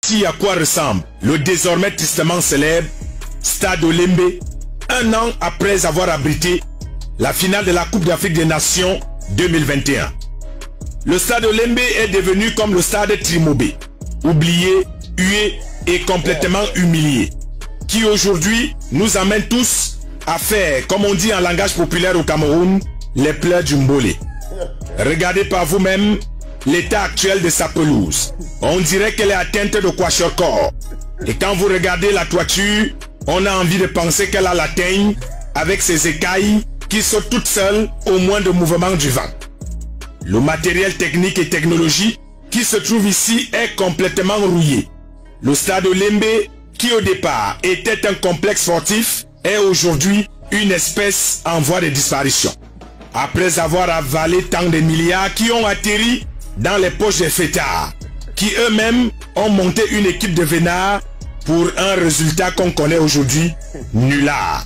Voici à quoi ressemble le désormais tristement célèbre Stade Olembe, un an après avoir abrité la finale de la Coupe d'Afrique des Nations 2021. Le Stade Olembe est devenu comme le Stade Trimobé, oublié, hué et complètement humilié, qui aujourd'hui nous amène tous à faire, comme on dit en langage populaire au Cameroun, les pleurs du Mbolé. Regardez par vous-même l'état actuel de sa pelouse. On dirait qu'elle est atteinte de kwashiorkor. Et quand vous regardez la toiture, on a envie de penser qu'elle a la teigne avec ses écailles qui sautent toutes seules au moindre mouvement du vent. Le matériel technique et technologique qui se trouve ici est complètement rouillé. Le Stade Olembe, qui au départ était un complexe sportif, est aujourd'hui une espèce en voie de disparition. Après avoir avalé tant de milliards qui ont atterri dans les poches des fêtards, qui eux-mêmes ont monté une équipe de vénards pour un résultat qu'on connaît aujourd'hui, nulard.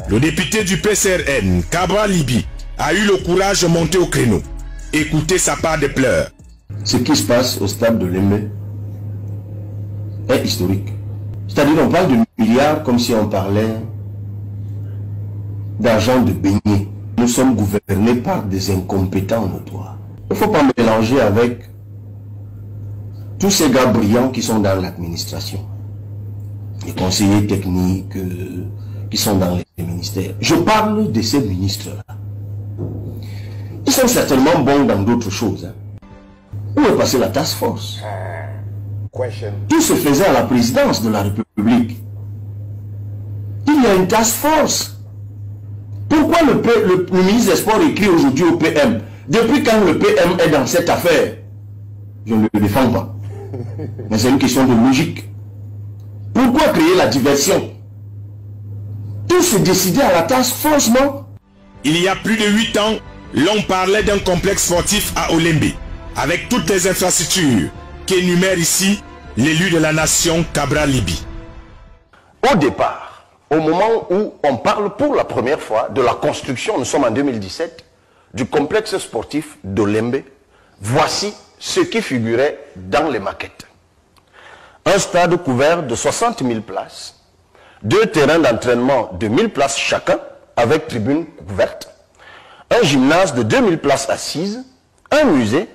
Le député du PCRN, Cabral Libi, a eu le courage de monter au créneau. Écoutez sa part de pleurs. Ce qui se passe au Stade de Lembe est historique. C'est-à-dire on parle de milliards comme si on parlait d'argent de beignet. Nous sommes gouvernés par des incompétents notoires. Il ne faut pas mélanger avec tous ces gars brillants qui sont dans l'administration. Les conseillers techniques qui sont dans les ministères. Je parle de ces ministres-là. Ils sont certainement bons dans d'autres choses. Hein. Où est passée la task force? Tout se faisait à la présidence de la République. Il y a une task force. Pourquoi le ministre des Sports écrit aujourd'hui au PM? Depuis quand le PM est dans cette affaire? Je ne le défends pas. Mais c'est une question de logique. Pourquoi créer la diversion? Tout se décidait à la task force, non? Il y a plus de 8 ans, l'on parlait d'un complexe sportif à Olembe, avec toutes les infrastructures qu'énumère ici l'élu de la nation Cabral Libi. Au départ, au moment où on parle pour la première fois de la construction, nous sommes en 2017, du complexe sportif d'Olembe, voici ce qui figurait dans les maquettes. Un stade couvert de 60 000 places, 2 terrains d'entraînement de 1000 places chacun, avec tribune couverte, un gymnase de 2000 places assises, un musée,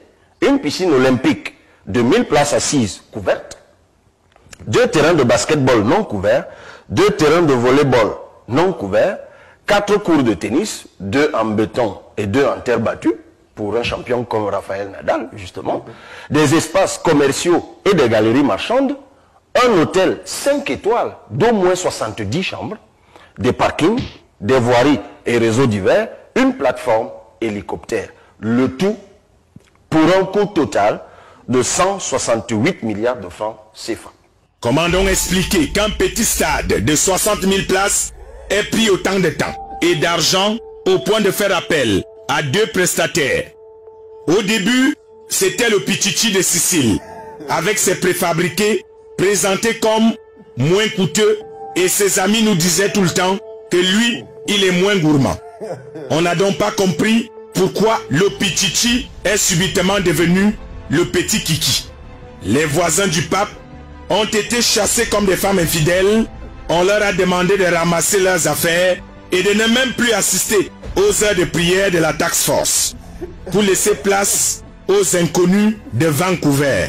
une piscine olympique de 1000 places assises couvertes, 2 terrains de basketball non couverts, 2 terrains de volleyball non couverts, 4 cours de tennis, 2 en béton et 2 en terre battue, pour un champion comme Rafael Nadal, justement, des espaces commerciaux et des galeries marchandes, un hôtel 5 étoiles d'au moins 70 chambres, des parkings, des voiries et réseaux divers, une plateforme hélicoptère. Le tout pour un coût total de 168 milliards de francs CFA. Comment donc expliquer qu'un petit stade de 60 000 places ait pris autant de temps et d'argent au point de faire appel à 2 prestataires? Au début, c'était le Pichichi de Sicile, avec ses préfabriqués présentés comme moins coûteux, et ses amis nous disaient tout le temps que lui, il est moins gourmand. On n'a donc pas compris pourquoi le Pichichi est subitement devenu le petit Kiki. Les voisins du pape ont été chassés comme des femmes infidèles. On leur a demandé de ramasser leurs affaires et de ne même plus assister aux heures de prière de la task force, pour laisser place aux inconnus de Vancouver.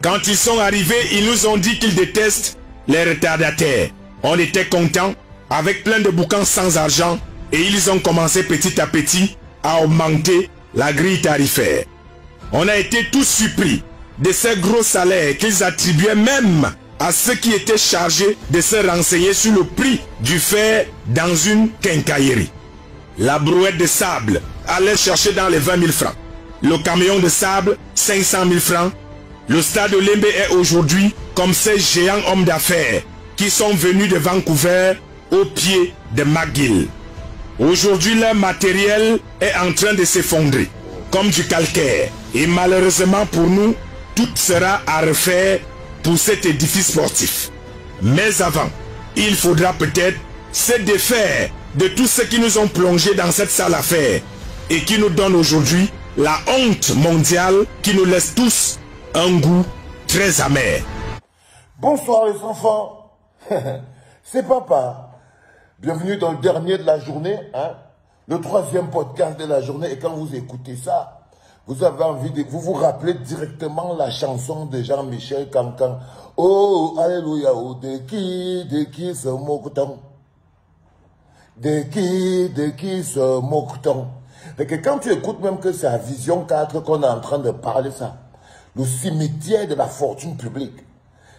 Quand ils sont arrivés, ils nous ont dit qu'ils détestent les retardataires. On était contents, avec plein de boucans sans argent, et ils ont commencé petit à petit à augmenter la grille tarifaire. On a été tous surpris de ces gros salaires qu'ils attribuaient même à ceux qui étaient chargés de se renseigner sur le prix du fer dans une quincaillerie. La brouette de sable allait chercher dans les 20 000 francs. Le camion de sable, 500 000 francs. Le stade Olembe est aujourd'hui comme ces géants hommes d'affaires qui sont venus de Vancouver au pied de McGill. Aujourd'hui, leur matériel est en train de s'effondrer comme du calcaire. Et malheureusement pour nous, tout sera à refaire pour cet édifice sportif. Mais avant, il faudra peut-être se défaire de tous ceux qui nous ont plongés dans cette sale affaire et qui nous donnent aujourd'hui la honte mondiale qui nous laisse tous un goût très amer. Bonsoir les enfants, c'est papa. Bienvenue dans le dernier de la journée, hein? Le troisième podcast de la journée. Et quand vous écoutez ça, vous avez envie de vous rappeler directement la chanson de Jean-Michel Cancan. Oh, alléluia, oh, de qui se moque-t-on? De qui se moque-t-on? Et que quand tu écoutes même que c'est à Vision 4 qu'on est en train de parler ça, le cimetière de la fortune publique.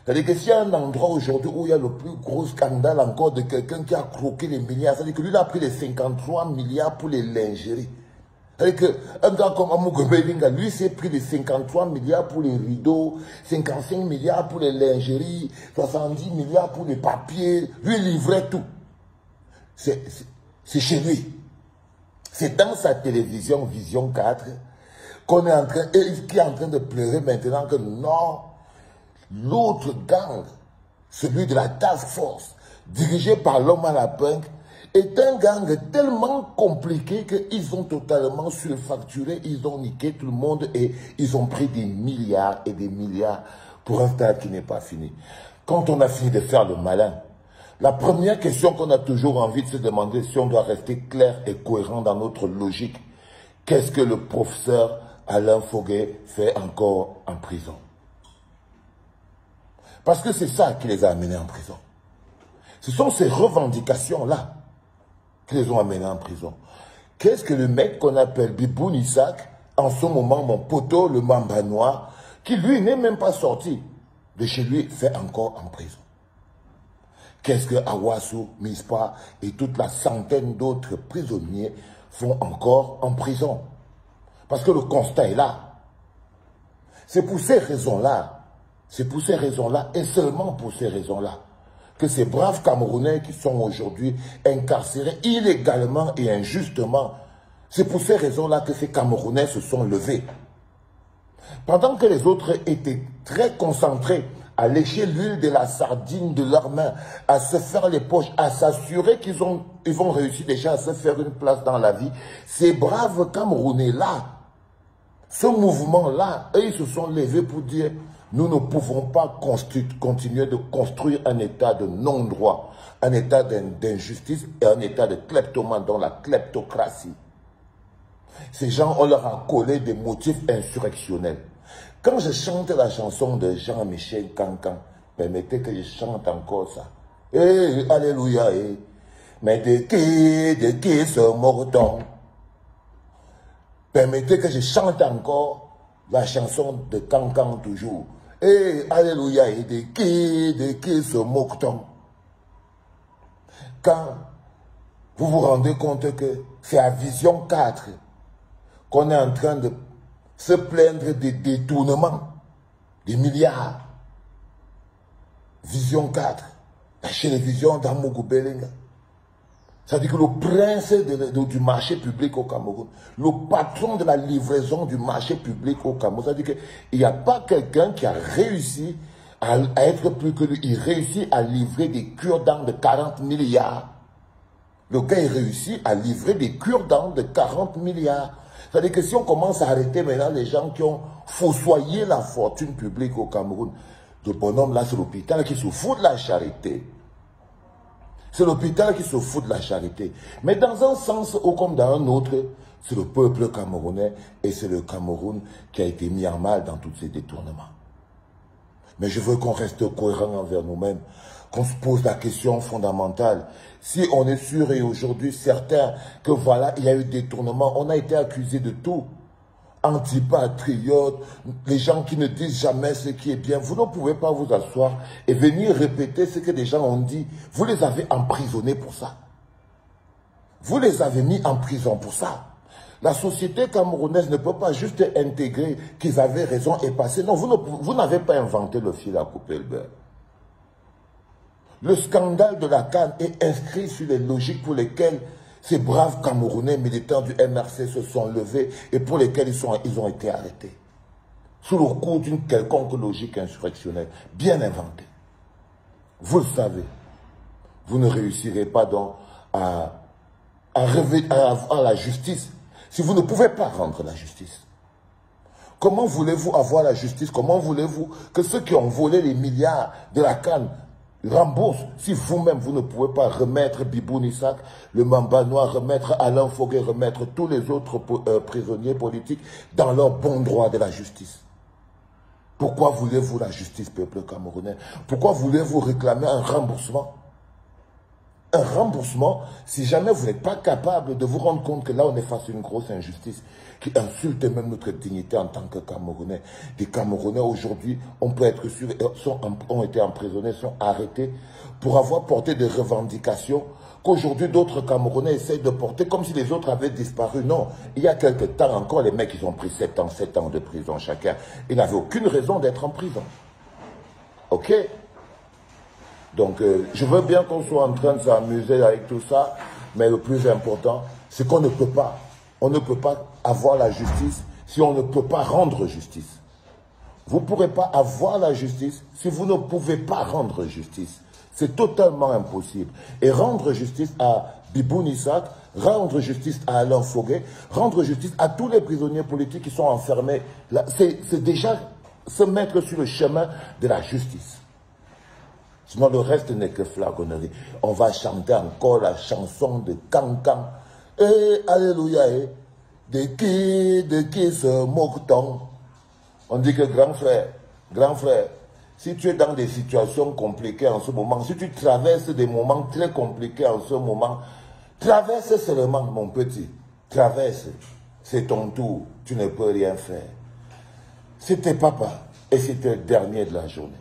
C'est-à-dire que s'il y a un endroit aujourd'hui où il y a le plus gros scandale encore de quelqu'un qui a croqué les milliards, c'est-à-dire que lui il a pris les 53 milliards pour les lingeries. C'est-à-dire qu'un gars comme Amogo Belinga, lui s'est pris les 53 milliards pour les rideaux, 55 milliards pour les lingeries, 70 milliards pour les papiers, lui il livrait tout. C'est chez lui. C'est dans sa télévision Vision 4 qu'on est en train, qui est en train de pleurer maintenant que non, l'autre gang, celui de la task force, dirigé par l'homme à la punk, est un gang tellement compliqué qu'ils ont totalement surfacturé, ils ont niqué tout le monde et ils ont pris des milliards et des milliards pour un stade qui n'est pas fini. Quand on a fini de faire le malin, la première question qu'on a toujours envie de se demander, si on doit rester clair et cohérent dans notre logique, qu'est-ce que le professeur Alain Foguet fait encore en prison? Parce que c'est ça qui les a amenés en prison. Ce sont ces revendications-là qui les ont amenés en prison. Qu'est-ce que le mec qu'on appelle Biboun Isaac, en ce moment mon poteau, le Mamba Noir, qui lui n'est même pas sorti de chez lui, fait encore en prison? Qu'est-ce que Awassou, Mispa et toute la centaine d'autres prisonniers font encore en prison? Parce que le constat est là. C'est pour ces raisons-là, et seulement pour ces raisons-là, que ces braves Camerounais qui sont aujourd'hui incarcérés illégalement et injustement, c'est pour ces raisons-là que ces Camerounais se sont levés. Pendant que les autres étaient très concentrés à lécher l'huile de la sardine de leurs mains, à se faire les poches, à s'assurer qu'ils vont réussir déjà à se faire une place dans la vie, ces braves Camerounais-là, ce mouvement-là, eux, ils se sont levés pour dire « Nous ne pouvons pas continuer de construire un état de non-droit, un état d'injustice et un état de kleptomane dans la kleptocratie. » Ces gens, on leur a collé des motifs insurrectionnels. Quand je chante la chanson de Jean-Michel Cancan, permettez que je chante encore ça. Eh, alléluia, eh. Mais de qui se moque-t-on? Permettez que je chante encore la chanson de Cancan toujours. Eh, alléluia, et de qui se moque-t-on? Quand vous vous rendez compte que c'est à Vision 4 qu'on est en train de se plaindre des détournements, des milliards. Vision 4, la télévision d'Amogo Belinga. C'est-à-dire que le prince du marché public au Cameroun, le patron de la livraison du marché public au Cameroun, c'est-à-dire qu'il n'y a pas quelqu'un qui a réussi à être plus que lui. Il réussit à livrer des cure-dents de 40 milliards. Le gars, il réussit à livrer des cure-dents de 40 milliards. C'est-à-dire que si on commence à arrêter maintenant les gens qui ont fossoyé la fortune publique au Cameroun, le bonhomme là, c'est l'hôpital qui se fout de la charité. C'est l'hôpital qui se fout de la charité. Mais dans un sens ou comme dans un autre, c'est le peuple camerounais et c'est le Cameroun qui a été mis en mal dans tous ces détournements. Mais je veux qu'on reste cohérent envers nous-mêmes, qu'on se pose la question fondamentale. Si on est sûr et aujourd'hui certain que voilà, il y a eu détournement, on a été accusé de tout. Antipatriotes, les gens qui ne disent jamais ce qui est bien. Vous ne pouvez pas vous asseoir et venir répéter ce que des gens ont dit. Vous les avez emprisonnés pour ça. Vous les avez mis en prison pour ça. La société camerounaise ne peut pas juste intégrer qu'ils avaient raison et passer. Non, vous n'avez pas inventé le fil à couper le beurre. Le scandale de la CAN est inscrit sur les logiques pour lesquelles ces braves Camerounais militants du MRC se sont levés et pour lesquels ils ont été arrêtés. Sous le coup d'une quelconque logique insurrectionnelle, bien inventée. Vous le savez. Vous ne réussirez pas donc à avoir la justice si vous ne pouvez pas rendre la justice. Comment voulez-vous avoir la justice? Comment voulez-vous que ceux qui ont volé les milliards de la CAN remboursent si vous-même, vous ne pouvez pas remettre Biboun Issac, le Mamba Noir, remettre Alain Foguet, remettre tous les autres prisonniers politiques dans leur bon droit de la justice? Pourquoi voulez-vous la justice, peuple camerounais? Pourquoi voulez-vous réclamer un remboursement? Un remboursement, si jamais vous n'êtes pas capable de vous rendre compte que là, on est face à une grosse injustice qui insulte même notre dignité en tant que Camerounais. Des Camerounais, aujourd'hui, on peut être sûr, ont été emprisonnés, sont arrêtés pour avoir porté des revendications qu'aujourd'hui, d'autres Camerounais essayent de porter comme si les autres avaient disparu. Non, il y a quelques temps encore, les mecs, ils ont pris 7 ans de prison chacun. Ils n'avaient aucune raison d'être en prison. OK? Donc, je veux bien qu'on soit en train de s'amuser avec tout ça, mais le plus important, c'est qu'on ne peut pas. On ne peut pas avoir la justice si on ne peut pas rendre justice. Vous ne pourrez pas avoir la justice si vous ne pouvez pas rendre justice. C'est totalement impossible. Et rendre justice à Biboun Issac, rendre justice à Alain Foguet, rendre justice à tous les prisonniers politiques qui sont enfermés, c'est déjà se mettre sur le chemin de la justice. Sinon, le reste n'est que flagonnerie. On va chanter encore la chanson de Cancan. Et alléluia, de qui se moque-t-on? On dit que grand frère, si tu es dans des situations compliquées en ce moment, si tu traverses des moments très compliqués en ce moment, traverse seulement, mon petit. Traverse. C'est ton tour. Tu ne peux rien faire. C'était papa et c'était le dernier de la journée.